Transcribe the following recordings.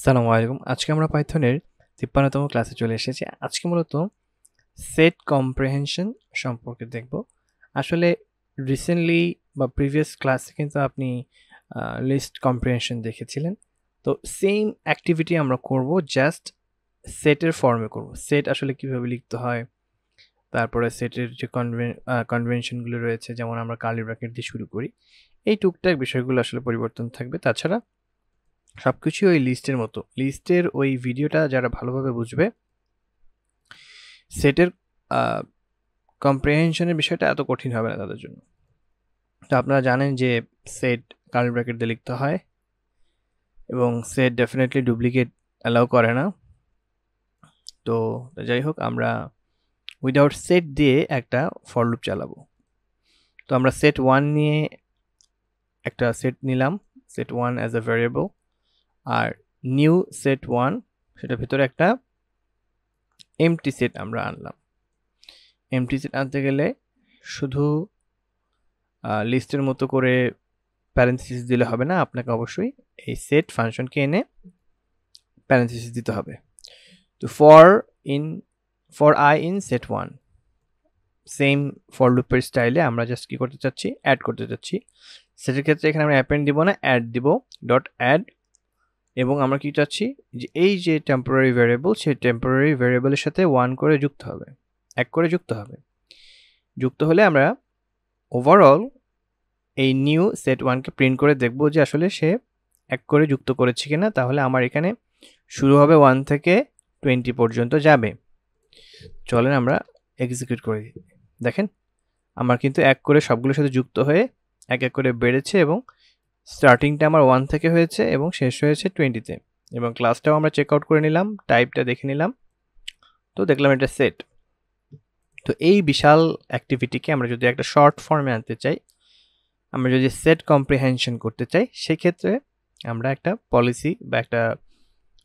আসসালামু আলাইকুম। আজকে আমরা পাইথনের ৫৩তম ক্লাসে চলে এসেছি। আজকে মূলত সেট কম্প্রিহেনশন সম্পর্কে দেখব। আসলে রিসেন্টলি বা প্রিভিয়াস ক্লাসে কিন্তু আপনি লিস্ট কম্প্রিহেনশন দেখেছিলেন। তো সেম অ্যাক্টিভিটি আমরা করব, জাস্ট সেটের ফর্মে করব। সেট আসলে কিভাবে লিখতে হয়, তারপরে সেটের যে কনভেনশনগুলো রয়েছে, যেমন আমরা কার্লি ব্র্যাকেট দিয়ে শুরু করি, এই টুকটাক বিষয়গুলো আসলে পরিবর্তন থাকবে। তাছাড়া সবকিছু ওই লিস্টের মতো। লিস্টের ওই ভিডিওটা যারা ভালোভাবে বুঝবে, সেটের কম্প্রিহেনশনের বিষয়টা এত কঠিন হবে না তাদের জন্য। তো আপনারা জানেন যে সেট কার্লি ব্র্যাকেট দিয়ে লিখতে হয় এবং সেট ডেফিনেটলি ডুপ্লিকেট অ্যালাউ করে না। তো যাই হোক, আমরা উইদাউট সেট দিয়ে একটা ফর লুপ চালাবো। তো আমরা সেট 1 নিয়ে একটা সেট নিলাম, সেট 1 অ্যাজ এ ভ্যারিয়েবল, আর নিউ সেট 1 সেটার ভিতরে একটা এমটি সেট আমরা আনলাম। এমটি সেট আনতে গেলে শুধু লিস্টের মতো করে প্যারেন্থেসিস দিলে হবে না, আপনাকে অবশ্যই এই সেট ফাংশনকে এনে প্যারেন্থেসিস দিতে হবে। তো for I in shed 1, same for লুপের স্টাইলে আমরা জাস্ট কি করতে চাচ্ছি, অ্যাড করতে চাচ্ছি। সেটের ক্ষেত্রে এখানে আমরা অ্যাপেন্ড দিব না, অ্যাড দিব, ডট অ্যাড। এবং আমরা কি চাচ্ছি যে এই যে টেম্পোরারি ভ্যারিয়েবল, সেই টেম্পোরারি ভ্যারিয়েবলের সাথে 1 করে যুক্ত হবে, 1 করে যুক্ত হবে। যুক্ত হলে আমরা ওভারঅল এই নিউ সেট 1কে প্রিন্ট করে দেখব যে আসলে সে 1 করে যুক্ত করেছে কিনা। তাহলে আমার এখানে শুরু হবে 1 থেকে 20 পর্যন্ত যাবে। চলেন আমরা এক্সিকিউট করে দিই। দেখেন আমার কিন্তু 1 করে সবগুলোর সাথে যুক্ত হয়ে 1 1 করে বেড়েছে এবং স্টার্টিংটা আমার 1 থেকে হয়েছে এবং শেষ হয়েছে 20-তে। এবং ক্লাসটাও আমরা চেক আউট করে নিলাম, টাইপটা দেখে নিলাম, তো দেখলাম এটা সেট। তো এই বিশাল অ্যাক্টিভিটিকে আমরা যদি একটা শর্ট ফর্মে আনতে চাই, আমরা যদি সেট কম্প্রিহেনশন করতে চাই, সেক্ষেত্রে আমরা একটা পলিসি বা একটা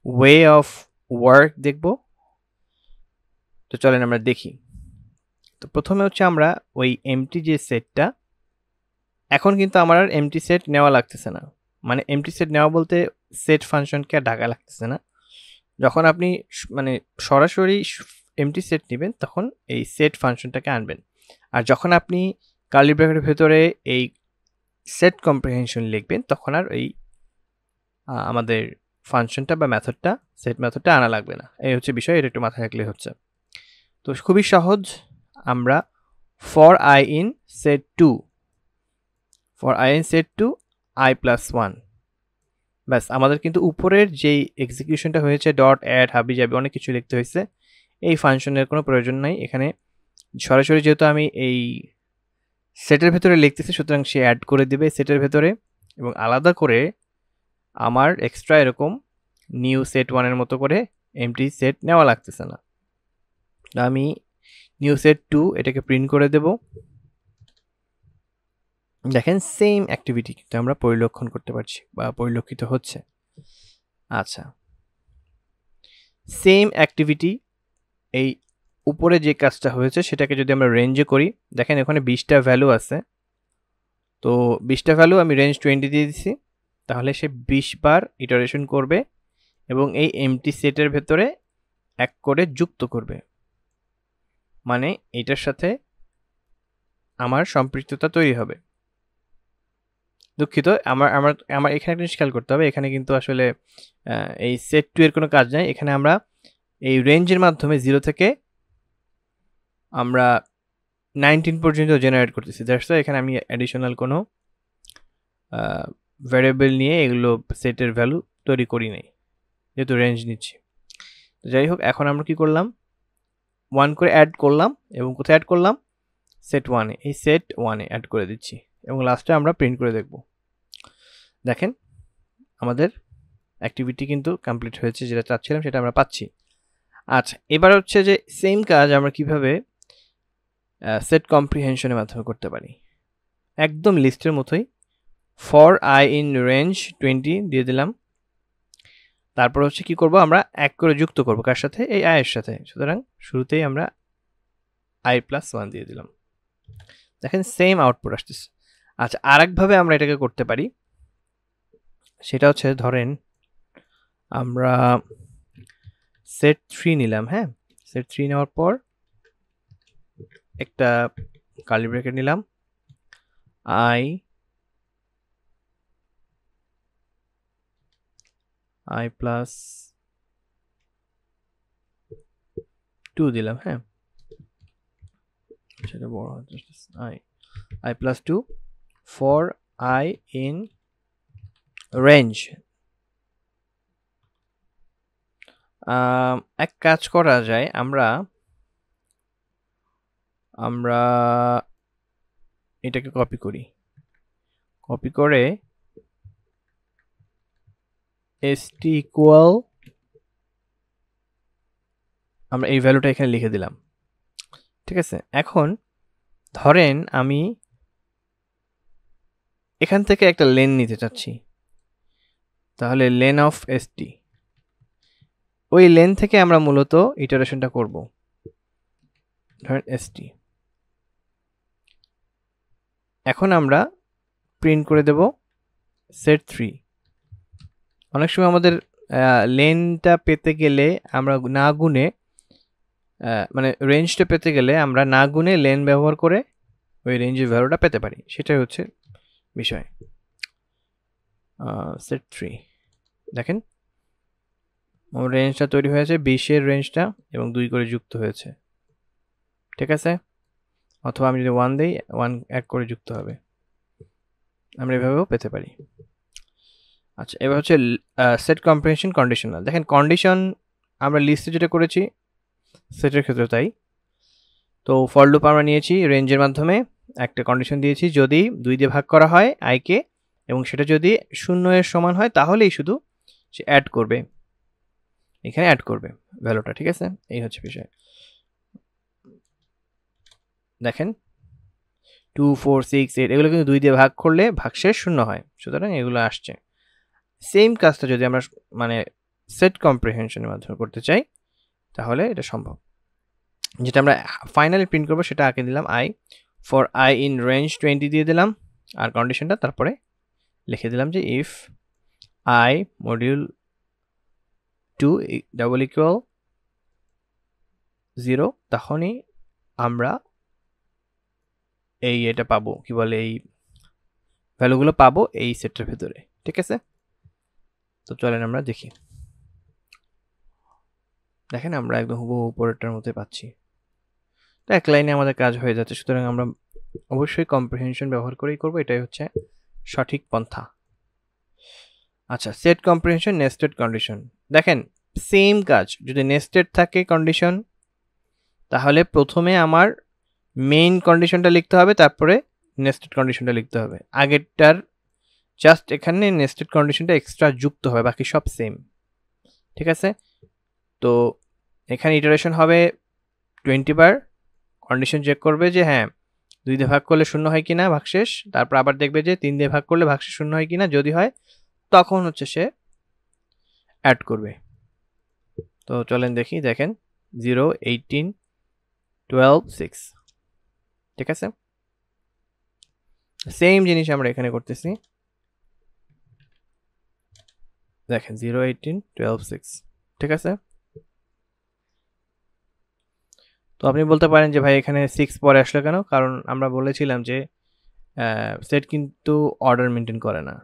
ওয়ে অফ ওয়ার্ক দেখব। তো চলেন আমরা দেখি। তো প্রথমে হচ্ছে আমরা ওই এমটি যে সেটটা, এখন কিন্তু আমার আর এমটি সেট নেওয়া লাগতেছে না। মানে এমটি সেট নেওয়া বলতে সেট ফাংশনকে আর ডাকা লাগতেছে না। যখন আপনি মানে সরাসরি এমটি সেট নেবেন, তখন এই সেট ফাংশনটাকে আনবেন। আর যখন আপনি কার্লি ব্র্যাকেটের ভেতরে এই সেট কম্প্রিহেনশন লিখবেন, তখন আর এই আমাদের ফাংশনটা বা মেথডটা, সেট মেথডটা আনা লাগবে না। এই হচ্ছে বিষয়, এটা একটু মাথায় রাখলে হচ্ছে। তো খুবই সহজ, আমরা for I in shed 2, for I in shed 2 I plus 1, ব্যাস আমাদের কিন্তু উপরের যেই এক্সিকিউশনটা হয়েছে, ডট অ্যাড হাবি যাবি অনেক কিছু লিখতে হয়েছে, এই ফাংশনের কোনো প্রয়োজন নাই এখানে। সরাসরি যেহেতু আমি এই সেটের ভেতরে লিখতেছি, সুতরাং সে অ্যাড করে দিবে সেটের ভেতরে, এবং আলাদা করে আমার এক্সট্রা এরকম নিউ সেট 1-এর মতো করে এমটি সেট নেওয়া লাগতেছে না। আমি নিউ সেট 2 এটাকে প্রিন্ট করে দেব। দেখেন সেম অ্যাক্টিভিটি কিন্তু আমরা পরিলক্ষণ করতে পারছি বা পরিলক্ষিত হচ্ছে। আচ্ছা, সেম অ্যাক্টিভিটি এই উপরে যে কাজটা হয়েছে সেটাকে যদি আমরা রেঞ্জে করি, দেখেন এখানে 20টা ভ্যালু আছে। তো 20টা ভ্যালু আমি রেঞ্জ 20 দিয়ে দিছি, তাহলে সে 20 বার ইটারেশন করবে এবং এই এমটি সেটের ভেতরে 1 করে যুক্ত করবে। মানে এটার সাথে আমার সম্পৃক্ততা তৈরি হবে। দুঃখিত, আমার এখানে একটা জিনিস খেয়াল করতে হবে, এখানে কিন্তু আসলে এই সেট 2 এর কোনো কাজ নাই। এখানে আমরা এই রেঞ্জের মাধ্যমে 0 থেকে আমরা 19 পর্যন্ত জেনারেট করতেছি। দ্যাটস ওয়াই এখানে আমি অ্যাডিশনাল কোনো ভ্যারিয়েবল নিয়ে এগুলো সেটের ভ্যালু তৈরি করি নাই, যেহেতু রেঞ্জ নিচ্ছি। যাই হোক, এখন আমরা কি করলাম, 1 করে অ্যাড করলাম এবং কোথায় অ্যাড করলাম, সেট 1-এ। এই সেট 1-এ অ্যাড করে দিচ্ছি এবং লাস্টে আমরা প্রিন্ট করে দেখব। দেখেন আমাদের অ্যাক্টিভিটি কিন্তু কমপ্লিট হয়েছে, যেটা চাচ্ছিলাম সেটা আমরা পাচ্ছি। আচ্ছা, এবার হচ্ছে যে সেম কাজ আমরা কিভাবে সেট কম্প্রিহেনশনের মাধ্যমে করতে পারি। একদম লিস্টের মতোই ফর আই ইন রেঞ্জ 20 দিয়ে দিলাম। তারপর হচ্ছে কি করব, আমরা 1 করে যুক্ত করব কার সাথে, এই আই এর সাথে। সুতরাং শুরুতেই আমরা আই প্লাস 1 দিয়ে দিলাম। দেখেন সেম আউটপুট আসতেছে। আচ্ছা, আরেকভাবে আমরা এটাকে করতে পারি, সেটা হচ্ছে ধরেন আমরা সেট 3 নিলাম। হ্যাঁ, সেট 3 নেওয়ার পর একটা কার্লি ব্র্যাকেট নিলাম, I প্লাস 2 দিলাম। হ্যাঁ, সেটা বড় হচ্ছে I plus 2 for I in range। এক কাজ করা যায়, আমরা এটাকে কপি করি, কপি করে st ইকুয়াল আমরা এই ভ্যালুটা এখানে লিখে দিলাম। ঠিক আছে, এখন ধরেন আমি এখান থেকে একটা লেন নিতে চাচ্ছি, তাহলে লেন অফ st, ওই লেন থেকে আমরা মূলত ইটারেশনটা করব। ধরেন st, এখন আমরা প্রিন্ট করে দেব সেট 3। অনেক সময় আমাদের লেনটা পেতে গেলে আমরা না গুনে, মানে রেঞ্জটা পেতে গেলে আমরা না গুনে লেন ব্যবহার করে ওই রেঞ্জের ভ্যালুটা পেতে পারি, সেটাই হচ্ছে বিষয়। সেট 3 দেখেন আমার রেঞ্জটা তৈরি হয়েছে, 20-এর রেঞ্জটা এবং 2 করে যুক্ত হয়েছে। ঠিক আছে, অথবা আমি যদি 1 দেই 1 এক করে যুক্ত হবে, আমরা এভাবেও পেতে পারি। আচ্ছা, এবার হচ্ছে সেট কম্প্রিহেনশন কন্ডিশনাল। দেখেন কন্ডিশন আমরা লিস্টে যেটা করেছি সেটের ক্ষেত্রে তাই। তো ফর লুপ আমরা নিয়েছি, রেঞ্জের মাধ্যমে একটা কন্ডিশন দিয়েছি, যদি 2 দিয়ে ভাগ করা হয় i কে এবং সেটা যদি 0 এর সমান হয় তাহলেই শুধু সে অ্যাড করবে, এখানে অ্যাড করবে ভ্যালুটা। ঠিক আছে, এই হচ্ছে বিষয়। দেখেন 2 4 6 8 এগুলো কিন্তু 2 দিয়ে ভাগ করলে ভাগশেষ 0 হয়, সুতরাং এগুলো আসছে। সেম কাজটা যদি আমরা মানে সেট কম্প্রিহেনশনের মাধ্যমে করতে চাই তাহলে এটা সম্ভব। যেটা আমরা ফাইনালি প্রিন্ট করবো সেটা আগে দিলাম i for i in range 20 দিয়ে দিলাম, আর কন্ডিশনটা তারপরে লিখে দিলাম যে if i module 2 double equal 0, তখনই আমরা এটা পাবো, কি বলে, এই ভ্যালুগুলো পাবো এই সেটের ভিতরে। ঠিক আছে, তো চলেন আমরা দেখি। দেখেন আমরা একদম হুবহু উপরেরটার মধ্যে পাচ্ছি, তো এক লাইনে আমাদের কাজ হয়ে যাচ্ছে। সুতরাং আমরা অবশ্যই কম্প্রিহেনশন ব্যবহার করেই করবো, এটাই হচ্ছে সঠিক পন্থা। আচ্ছা, সেট কম্প্রিহেনশন নেস্টেড কন্ডিশন। দেখেন সেম কাজ, যদি নেস্টেড থাকে কন্ডিশন তাহলে প্রথমে আমার মেইন কন্ডিশনটা লিখতে হবে, তারপরে নেস্টেড কন্ডিশনটা লিখতে হবে। আগেরটার জাস্ট এখানে নেস্টেড কন্ডিশনটা এক্সট্রা যুক্ত হবে, বাকি সব সেম। ঠিক আছে, তো এখানে ইটারেশন হবে 20 বার, কন্ডিশন চেক করবে যে হ্যাঁ 2 দিয়ে ভাগ করলে 0 হয় কিনা ভাগশেষ, তারপর আবার দেখবে যে 3 দিয়ে ভাগ করলে ভাগশেষ 0 হয় কিনা, যদি হয় তখন হচ্ছে সে অ্যাড করবে। তো চলেন দেখি, দেখেন 0 18 12 6। ঠিক আছে, সেম জিনিস আমরা এখানে করতেছি। দেখেন 0 18 12 6। ঠিক আছে, তো আপনি বলতে পারেন যে ভাই এখানে 6 পরে আসলো কেন, কারণ আমরা বলেছিলাম যে সেট কিন্তু অর্ডার মেনটেন করে না,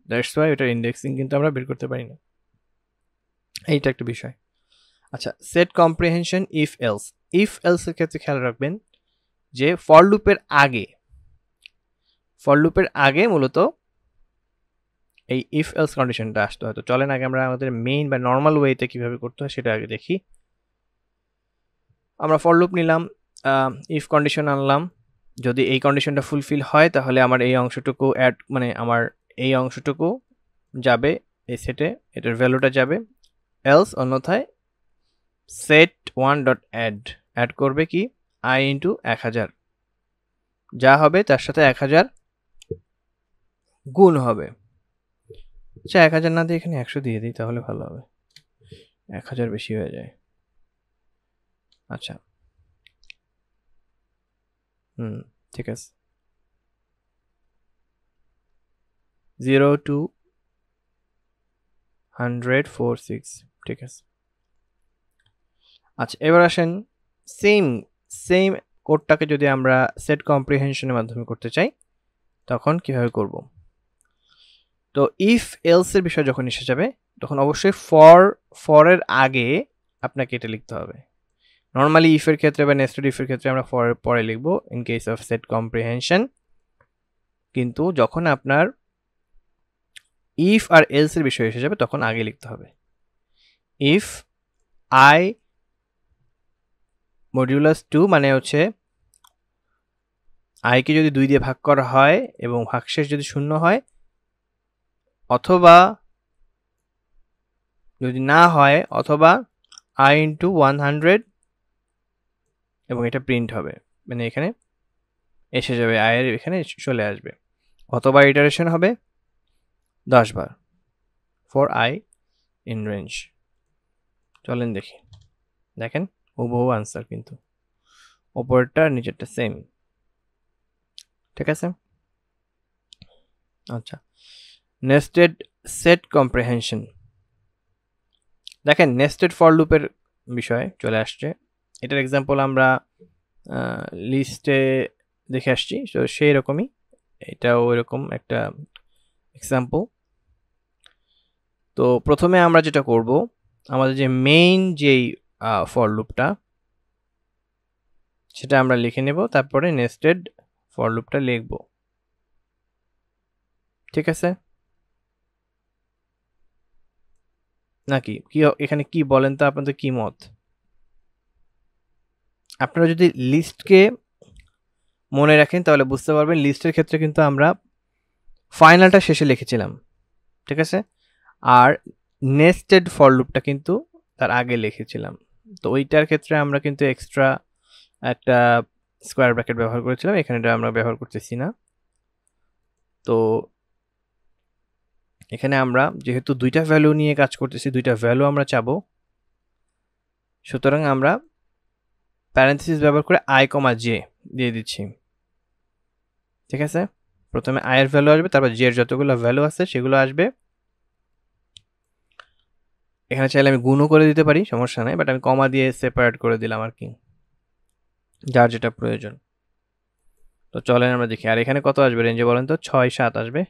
দ্যাটস ওয়াই এটার ইন্ডেক্সিং কিন্তু আমরা বের করতে পারি না, এইটা একটা বিষয়। আচ্ছা, set comprehension if else. If else এর ক্ষেত্রে খেয়াল রাখবেন যে ফর লুপের আগে মূলত এই ইফ এলস কন্ডিশনটা আসতে হয়। তো চলেন আগে আমরা আমাদের মেইন বা নর্মাল ওয়েতে কিভাবে করতে হয় সেটা আগে দেখি। আমরা ফর লুপ নিলাম, ইফ কন্ডিশন আনলাম, যদি এই কন্ডিশনটা ফুলফিল হয় তাহলে আমার এই অংশটুকু অ্যাড, মানে আমার এই অংশটুকু যাবে এই সেটে, এটার ভ্যালুটা যাবে। এলস অন্যথায় সেট 1 ডট অ্যাড করবে কি i ইন্টু 1000, যা হবে তার সাথে 1000 গুণ হবে। আচ্ছা, 1000 না দিয়ে এখানে 100 দিয়ে দিই তাহলে ভালো হবে, 1000 বেশি হয়ে যায়। আচ্ছা, ঠিক আছে, 0 to 10046 ঠিক আছে। আচ্ছা এবার আসেন সেম কোডটাকে যদি আমরা সেট কম্প্রিহেনশনের মাধ্যমে করতে চাই তখন কিভাবে করব। তো ইফ এলস এর বিষয় যখন এসে যাবে তখন অবশ্যই ফর এর আগে আপনাকে এটা লিখতে হবে। নর্মালি ইফ এর ক্ষেত্রে বা নেস্টেড ইফ এর ক্ষেত্রে আমরা ফর এর পরে লিখব in case of set comprehension, কিন্তু যখন আপনার ইফ আর এলস এর বিষয় এসে যাবে তখন আগে লিখতে হবে। ইফ আই মডিউলাস 2 মানে হচ্ছে i কে যদি 2 দিয়ে ভাগ করা হয় এবং ভাগশেষ যদি শূন্য হয়, অথবা যদি না হয় অথবা i ইনটু 100 এবং এটা প্রিন্ট হবে, মানে এখানে এসে যাবে i এর এখানে চলে আসবে, অথবা ইটারেশন হবে 10 বার ফর i ইন রেঞ্জ। চলেন দেখি, দেখেন হুবহু আনসার কিন্তু উপরেরটা নিচেরটা সেম, ঠিক আছে। আচ্ছা নেস্টেড সেট কম্প্রিহেনশন, দেখেন নেস্টেড ফর লুপের বিষয়ে চলে আসছে। এটার এক্সাম্পল আমরা লিস্টে দেখে আসছি, তো সেই রকমই এটাও এরকম একটা এক্সাম্পল। তো প্রথমে আমরা যেটা করব, আমাদের যে মেইন যেই ফর লুপটা সেটা আমরা লিখে নেব, তারপরে নেস্টেড ফর লুপটা লিখব, ঠিক আছে নাকি? কি এখানে কি বলেন তো আপনাদের কি মত? আপনারা যদি লিস্টকে মনে রাখেন তাহলে বুঝতে পারবেন লিস্টের ক্ষেত্রে কিন্তু আমরা ফাইনালটা শেষে লিখেছিলাম, ঠিক আছে, আর নেস্টেড ফর লুপটা কিন্তু তার আগে লিখেছিলাম। তো ওইটার ক্ষেত্রে আমরা কিন্তু এক্সট্রা একটা স্কোয়ার ব্র্যাকেট ব্যবহার করেছিলাম, এখানে এটা আমরা ব্যবহার করতেছি না। তো এখানে আমরা যেহেতু দুইটা ভ্যালু নিয়ে কাজ করতেছি, দুইটা ভ্যালু আমরা চাবো, সুতরাং আমরা প্যারেন্থেসিস ব্যবহার করে i, j দিয়ে দিচ্ছি, ঠিক আছে। প্রথমে i এর ভ্যালু আসবে, তারপর j এর যতগুলো ভ্যালু আছে সেগুলো আসবে। এখানে চাইলে আমি গুণও করে দিতে পারি, সমস্যা নাই, বাট আমি কমা দিয়ে সেপারেট করে দিলাম আর কি, যার যেটা প্রয়োজন। তো চলেন আমরা দেখি, আর এখানে কত আসবে রেঞ্জে বলেন তো? 6 7 আসবে,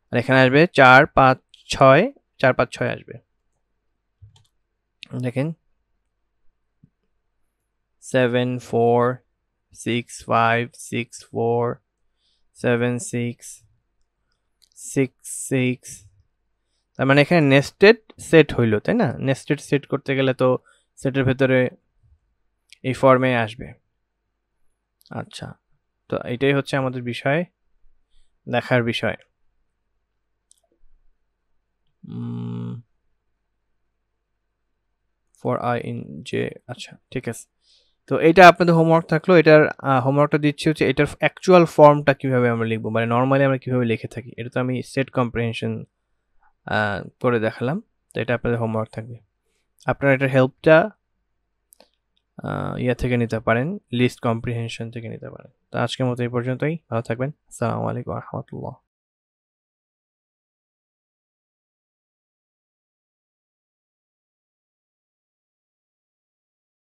আর এখানে আসবে 4 5 6, 4 5 6 আসবে। দেখেন 7 4 6 5 6 4 7 6 6 6, তার মানে এখানে নেস্টেড সেট হইল, তাই না? নেস্টেড সেট করতে গেলে তো সেটের ভেতরে এই ফর্মে আসবে। আচ্ছা, তো এটাই হচ্ছে আমাদের বিষয়, দেখার বিষয়। ফর i ইন j, আচ্ছা ঠিক আছে। তো এটা আপনাদের হোমওয়ার্ক থাকলো, এটার হোমওয়ার্কটা দিচ্ছি হচ্ছে এটার অ্যাকচুয়াল ফর্মটা কিভাবে আমরা লিখবো, মানে নর্মালি আমরা কিভাবে লিখে থাকি। এটা তো আমি সেট কম্প্রিহেনশন করে দেখালাম, তো এটা আপনাদের হোমওয়ার্ক থাকবে। আপনারা এটার হেল্পটা ইয়া থেকে নিতে পারেন, লিস্ট কম্প্রিহেনশন থেকে নিতে পারেন। তো আজকের মতো এই পর্যন্তই, ভালো থাকবেন, আসসালামু আলাইকুম ওয়া রাহমাতুল্লাহ।